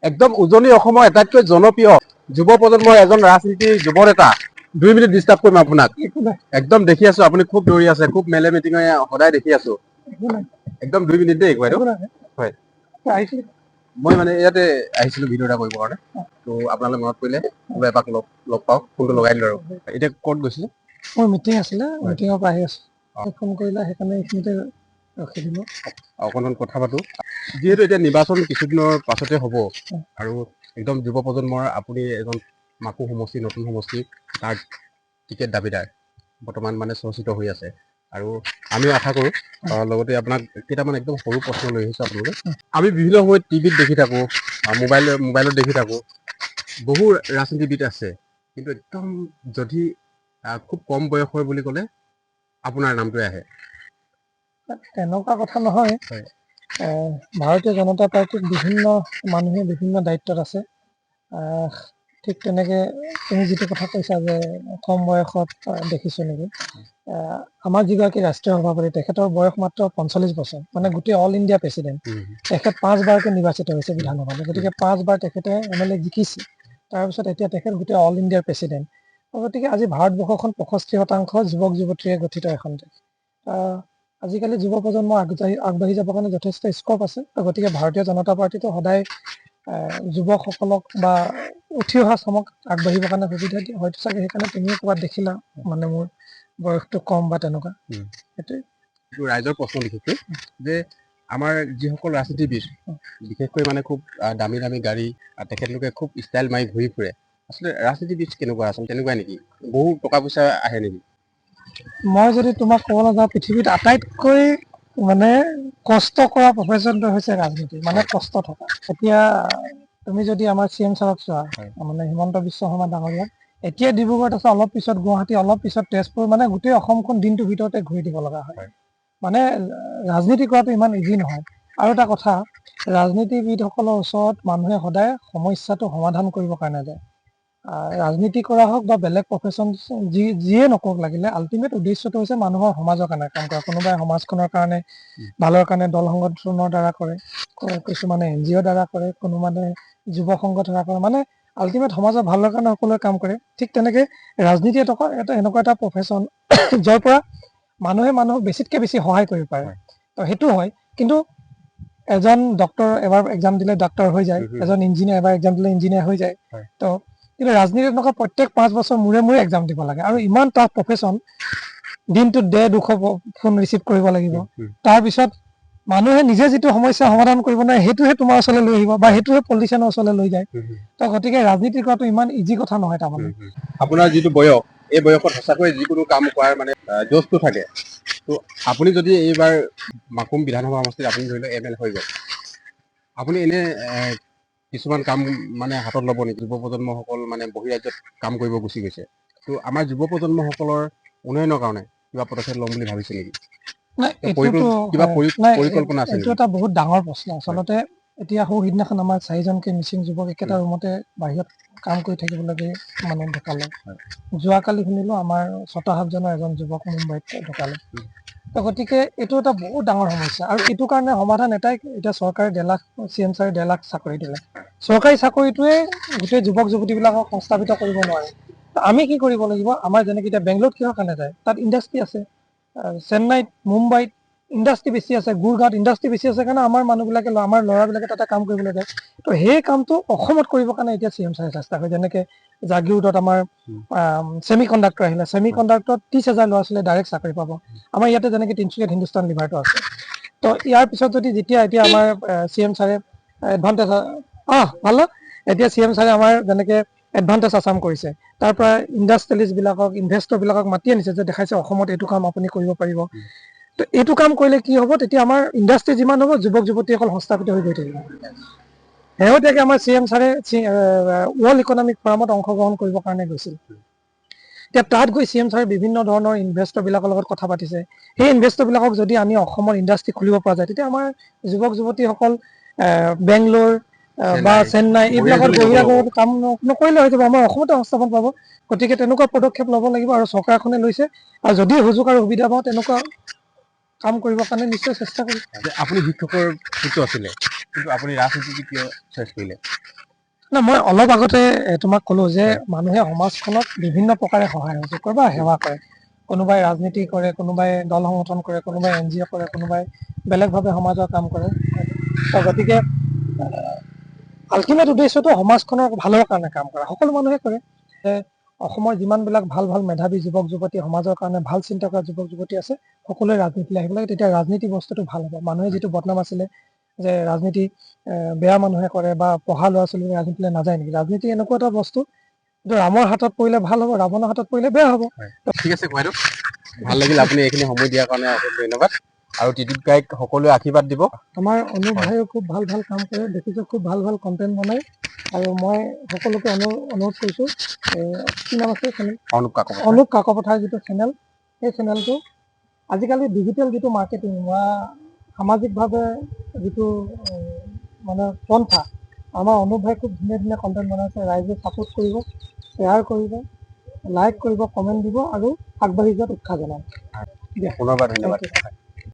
একদম উজনি অসমৰ আটাইতকৈ জনপ্ৰিয় যুৱ প্ৰজন্মৰ এজন ৰাজনীতিৰ যুৱ নেতা 2 মিনিট ডিস্টাৰ্ব কৰিম আপোনাক একদম দেখি আছো আপুনি খুব দৌৰি আছে খুব মেলে মিটিঙে সদায় দেখি আছো একদম 2 মিনিট দেই বাইদেউ হয় মই মানে ইয়াতে আহিছিলো ভিডিঅ' এটা কৰিবৰ কাৰণে তো আপোনালৈ মনত পৰিলে এপাক লগ পাওঁ ফোনটো লগাই দিলো আৰু এতিয়া ক'ত গৈছিলে মোৰ মিটিং আছিলে মিটিঙৰ পৰা আহি আছো ফোন কৰিলা সেইকাৰণে এইখিনিতে ৰখি দিলো অকণমান কথা পাতো যিহেতু এতিয়া নিৰ্বাচন কিছুদিনৰ পাছতে হ'ব আৰু একদম যুৱ প্ৰজন্মৰ আপুনি এজন মাকু সমষ্টি নতুন সমষ্টি তাৰ টিকেট দাবীদাৰ বৰ্তমান মানে চৰ্চিত হৈ আছে আৰু আমিও আশা কৰোঁ লগতে আপোনাক কেইটামান একদম সৰু প্ৰশ্ন লৈ আহিছোঁ আপোনালোকে আমি বিভিন্ন সময়ত টিভিত দেখি থাকোঁ মোবাইলত দেখি থাকোঁ বহু ৰাজনীতিবিদ আছে কিন্তু একদম যদি খুব কম বয়সৰ বুলি ক'লে আপোনাৰ নামটোৱে আহে তেনেকুৱা কথা নহয় ভাৰতীয় জনতা পাৰ্টিত বিভিন্ন মানুহে বিভিন্ন দায়িত্বত আছে ঠিক তেনেকে তুমি যিটো কথা কৈছা যে কম বয়সত দেখিছো নেকি আমাৰ যিগৰাকী ৰাষ্ট্ৰীয় সভাপতি তেখেতৰ বয়স মাত্ৰ 45 বছৰ মানে গোটেই অল ইণ্ডিয়া প্ৰেচিডেণ্ট তেখেত 5 বাৰকৈ নিৰ্বাচিত হৈছে বিধানসভালৈ গতিকে 5 বাৰ তেখেতে MLA জিকিছে তাৰপিছত এতিয়া তেখেত গোটেই অল ইণ্ডিয়াৰ প্ৰেচিডেণ্ট গতিকে আজি ভাৰতবৰ্ষখন 65% যুৱক যুৱতীৰে গঠিত এখন দেশ আজিকালি যুৱ প্ৰজন্ম আগবাঢ়ি যাবৰ কাৰণে যথেষ্ট স্কোপ আছে গতিকে ভাৰতীয় জনতা পাৰ্টিটো সদায় যুৱকসকলক বা উঠি অহা চামক আগবাঢ়িবৰ কাৰণে সুবিধা দিয়ে হয়তো চাগে সেইকাৰণে তুমিও ক'ৰবাত দেখিলা মানে মোৰ বয়সটো কম বা তেনেকুৱা সেইটোৱে ৰাইজৰ প্ৰশ্ন বিশেষকৈ যে আমাৰ যিসকল ৰাজনীতিবিদ বিশেষকৈ মানে খুব দামী দামী গাড়ী তেখেতলোকে খুব ষ্টাইল মাৰি ঘূৰি ফুৰে আচলতে ৰাজনীতিবিদ কেনেকুৱা আচলতে তেনেকুৱাই নেকি বহু টকা পইচা আহে নেকি মই যদি তোমাক ক'বলৈ যাওঁ পৃথিৱীত আটাইতকৈ মানে কষ্ট কৰা প্ৰফেশ্যনটো হৈছে ৰাজনীতি মানে কষ্ট থকা এতিয়া তুমি যদি আমাৰ CM ছাৰক চোৱা মানে হিমন্ত বিশ্ব শৰ্মা ডাঙৰীয়াক এতিয়া ডিব্ৰুগড়ত আছে অলপ পিছত গুৱাহাটী অলপ পিছত তেজপুৰ মানে গোটেই অসমখন দিনটোৰ ভিতৰতে ঘূৰি দিব লগা হয় মানে ৰাজনীতি কৰাটো ইমান ইজি নহয় আৰু এটা কথা ৰাজনীতিবিদসকলৰ ওচৰত মানুহে সদায় সমস্যাটো সমাধান কৰিবৰ কাৰণে যায় ৰাজনীতি কৰা হওক বা বেলেগ প্ৰফেশ্যন যিয়ে নকওক লাগিলে আল্টিমেট উদ্দেশ্যটো হৈছে মানুহৰ সমাজৰ কাৰণে কাম কৰা কোনোবাই সমাজখনৰ কাৰণে ভালৰ কাৰণে দল সংগঠনৰ দ্বাৰা কৰে কিছুমানে NGOৰ দ্বাৰা কৰে কোনোবানে যুৱ সংঘৰ দ্বাৰা কৰে মানে আল্টিমেট সমাজৰ ভালৰ কাৰণে সকলোৱে কাম কৰে ঠিক তেনেকে ৰাজনীতি এটা এনেকুৱা এটা প্ৰফেশ্যন যাৰ পৰা মানুহে মানুহক বেছিতকৈ বেছি সহায় কৰিব পাৰে তো সেইটো হয় কিন্তু এজন ডক্টৰ এবাৰ এক্সাম দিলে ডক্টৰ হৈ যায় এজন ইঞ্জিনিয়াৰ এবাৰ এক্সাম দিলে ইঞ্জিনিয়াৰ হৈ যায় তো কিন্তু ৰাজনীতিত এনেকুৱা প্ৰত্যেক 5 বছৰ মূৰে মূৰে এক্সাম দিব লাগে আৰু ইমান টাফ প্ৰফেশ্যন দিনটোত 150 ফোন ৰিচিভ কৰিব লাগিব তাৰপিছত মানুহে নিজে যিটো সমস্যা সমাধান কৰিব নোৱাৰে সেইটোহে তোমাৰ ওচৰলৈ লৈ আহিব বা সেইটোহে পলিটিচিয়ানৰ ওচৰলৈ লৈ যায় তো গতিকে ৰাজনীতি কৰাটো ইমান ইজি কথা নহয় তাৰমানে আপোনাৰ যিটো বয়স এই বয়সত সঁচাকৈ যিকোনো কাম কৰাৰ মানে জোচটো থাকে তো আপুনি যদি এইবাৰ মাকুম বিধানসভা সমষ্টিত আপুনি ধৰি লওক MLA হৈ গ'ল আপুনি এনে কিছুমান কাম মানে হাতত ল'ব নেকি যুৱ প্ৰজন্মসকল মানে বহিৰাজ্যত কাম কৰিব গুচি গৈছে তো আমাৰ যুৱ প্ৰজন্মসকলৰ উন্নয়নৰ কাৰণে কিবা পদক্ষেপ ল'ম বুলি ভাবিছে নেকি পৰিকল্পনা আছে এইটো এটা বহুত ডাঙৰ প্ৰশ্ন আচলতে এতিয়া সিদিনাখন আমাৰ 4জনকৈ মিচিং যুৱক একেটা ৰুমতে বাহিৰত কাম কৰি থাকিবলৈকে মানে ঢুকালে যোৱাকালি শুনিলো আমাৰ 7-8জনৰ এজন যুৱক মুম্বাইত ঢুকালে তো গতিকে এইটো এটা বহুত ডাঙৰ সমস্যা আৰু এইটো কাৰণে সমাধান এটাই এতিয়া চৰকাৰে 1.5 লাখ CM ছাৰে 1.5 লাখ চাকৰি দিলে চৰকাৰী চাকৰিটোৱে গোটেই যুৱক যুৱতীবিলাকক সংস্থাপিত কৰিব নোৱাৰে আমি কি কৰিব লাগিব আমাৰ যেনেকৈ এতিয়া বেংগলোৰত কিহৰ কাৰণে যায় তাত ইণ্ডাষ্ট্ৰি আছে চেন্নাইত মুম্বাইত ইণ্ডাষ্ট্ৰি বেছি আছে গুৰগাঁৱত ইণ্ডাষ্ট্ৰি বেছি আছে কাৰণে আমাৰ মানুহবিলাকে আমাৰ ল'ৰাবিলাকে তাতে কাম কৰিবলৈ যায় তো সেই কামটো অসমত কৰিবৰ কাৰণে এতিয়া CM ছাৰে চেষ্টা কৰে যেনেকৈ জাগিৰোডত আমাৰ ছেমি কণ্ডাক্টৰ আহিলে ছেমি কণ্ডাক্টৰত 30,000 ল'ৰা ছোৱালীয়ে ডাইৰেক্ট চাকৰি পাব আমাৰ ইয়াতে যেনেকৈ তিনিচুকীয়াত হিন্দুস্তান লিভাৰটো আছে তো ইয়াৰ পিছত যদি যেতিয়া এতিয়া আমাৰ CM ছাৰে এডভান্টেজ ভাল এতিয়া CM ছাৰে আমাৰ যেনেকৈ এডভান্টেজ আছাম কৰিছে তাৰ পৰা ইণ্ডাষ্ট্ৰিয়েলিষ্টবিলাকক ইনভেষ্টৰবিলাকক মাতি আনিছে যে দেখাইছে অসমত এইটো কাম আপুনি কৰিব পাৰিব তো এইটো কাম কৰিলে কি হ'ব তেতিয়া আমাৰ ইণ্ডাষ্ট্ৰি যিমান হ'ব যুৱক যুৱতীসকল সংস্থাপিত হৈ গৈ থাকিব শেহতীয়াকৈ আমাৰ CM ছাৰে ৱৰ্ল্ড ইকনমিক ফৰামত অংশগ্ৰহণ কৰিবৰ কাৰণে গৈছিল এতিয়া তাত গৈ CM ছাৰে বিভিন্ন ধৰণৰ ইনভেষ্টৰবিলাকৰ লগত কথা পাতিছে সেই ইনভেষ্টৰবিলাকক যদি আমি অসমৰ ইণ্ডাষ্ট্ৰি খুলিব পৰা যায় তেতিয়া আমাৰ যুৱক যুৱতীসকল বেংগলোৰ বা চেন্নাই এইবিলাকত বহিৰাগত কাম নকৰিলে হৈ যাব আমাৰ অসমতে সংস্থাপন পাব গতিকে তেনেকুৱা পদক্ষেপ ল'ব লাগিব আৰু চৰকাৰখনে লৈছে আৰু যদি সুযোগ আৰু সুবিধা পাওঁ তেনেকুৱা কাম কৰিবৰ কাৰণে নিশ্চয় চেষ্টা কৰিম আপুনি শিক্ষকৰ পুত্ৰ আছিলে কিন্তু আপুনি ৰাজনীতি কিয় চইচ কৰিলে না মই অলপ আগতে তোমাক ক'লো যে মানুহে সমাজখনক বিভিন্ন প্ৰকাৰে সহায় সহযোগ কৰে বা সেৱা কৰে। কোনোবাই ৰাজনীতি কৰে, কোনোবাই দল সংগঠন কৰে, কোনোবাই NGO কৰে, কোনোবাই বেলেগভাৱে সমাজৰ কাম কৰে। তো গতিকে আল্টিমেট উদ্দেশ্যটো সমাজখনৰ ভালৰ কাৰণে কাম কৰা। সকলো মানুহে কৰে। যে অসমৰ যিমানবিলাক ভাল ভাল মেধাৱী যুৱক যুৱতী, সমাজৰ কাৰণে ভাল চিন্তা কৰা যুৱক যুৱতী আছে, সকলোৱে ৰাজনীতিলৈ আহিব লাগে। তেতিয়া ৰাজনীতি বস্তুটো ভাল হ'ব। মানুহে যিটো বদনাম আছিলে যে ৰাজনীতি বেয়া মানুহে কৰে বা পঢ়া ল'ৰা ছোৱালী ৰাজনীতিলৈ নাযায় নেকি। ৰাজনীতি এনেকুৱা এটা বস্তু যিটো ৰামৰ হাতত পৰিলে ভাল হ'ব, ৰাৱণৰ হাতত পৰিলে বেয়া হ'ব। ঠিক আছে বাইদেউ, ভাল লাগিল আপুনি এইখিনি সময় দিয়াৰ কাৰণে অশেষ ধন্যবাদ। আৰু ত্ৰিদীপ গাইক সকলোৱে আশীৰ্বাদ দিব। আমাৰ অনুপ ভাইও খুব ভাল ভাল কাম কৰে, দেখিছোঁ খুব ভাল ভাল কণ্টেণ্ট বনায়। আৰু মই সকলোকে অনুৰোধ কৰিছোঁ, কি নাম আছে চেনেল? অনুপ কাকপথাৰ যিটো চেনেল, সেই চেনেলটো আজিকালি ডিজিটেল যিটো মাৰ্কেটিং বা সামাজিকভাৱে যিটো মানে পন্থা, আমাৰ অনুপ ভাই খুব ধুনীয়া ধুনীয়া কণ্টেণ্ট বনাইছে। ৰাইজে ছাপোৰ্ট কৰিব, শ্বেয়াৰ কৰিব, লাইক কৰিব, কমেণ্ট দিব আৰু আগবাঢ়ি যোৱাত উৎসাহ জনাব। দিয়া, পুনৰবাৰ ধন্যবাদ। Thank you.